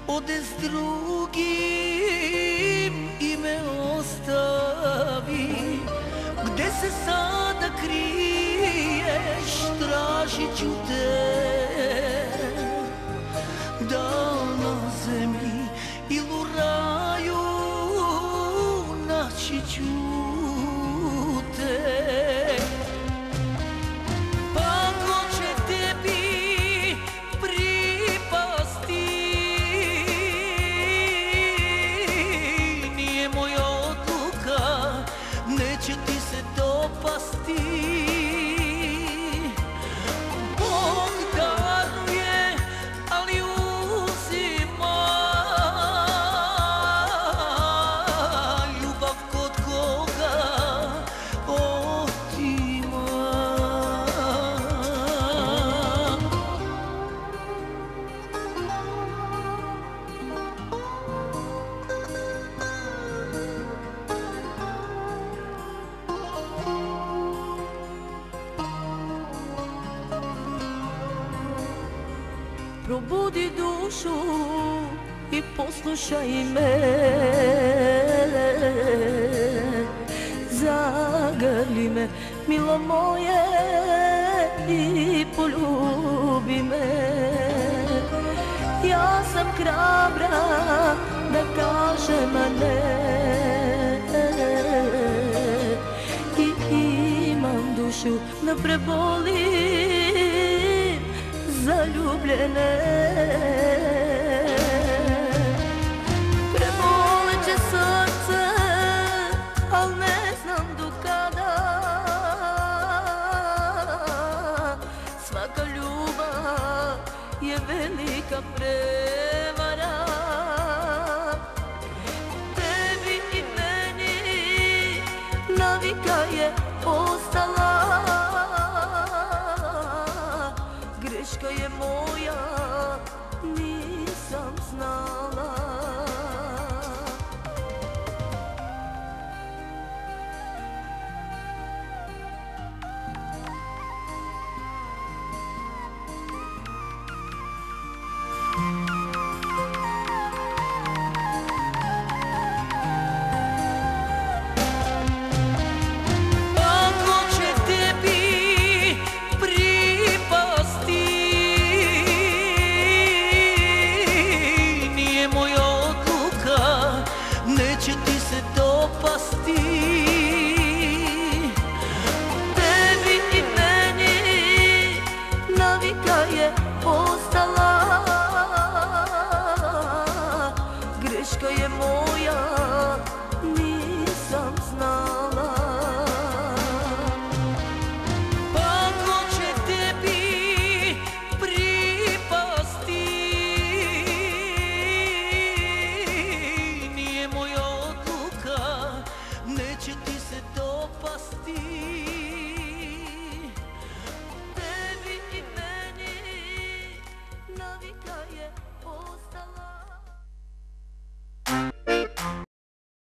ode s drugim i me ostavi. Gde se sada kriješ, tražit ću te, da na zemlji ili u raju naći ću te. Pa ko će tebi pripasti, nije moja odluka, neće ti se dopasti. Bog daruje, ali uzima, ljubav kod koga otima. Probudi dušu i poslušaj me, zagrli me, milo moje, i poljubi me. Ja sam hrabra da kažem ne, i imam dušu da prebolim zaljubljene. Preboleće srce, al ne znam do kada. Svaka ljubav je velika prevara. Tebi i meni navika je ostala, greška je moja, nisam znala.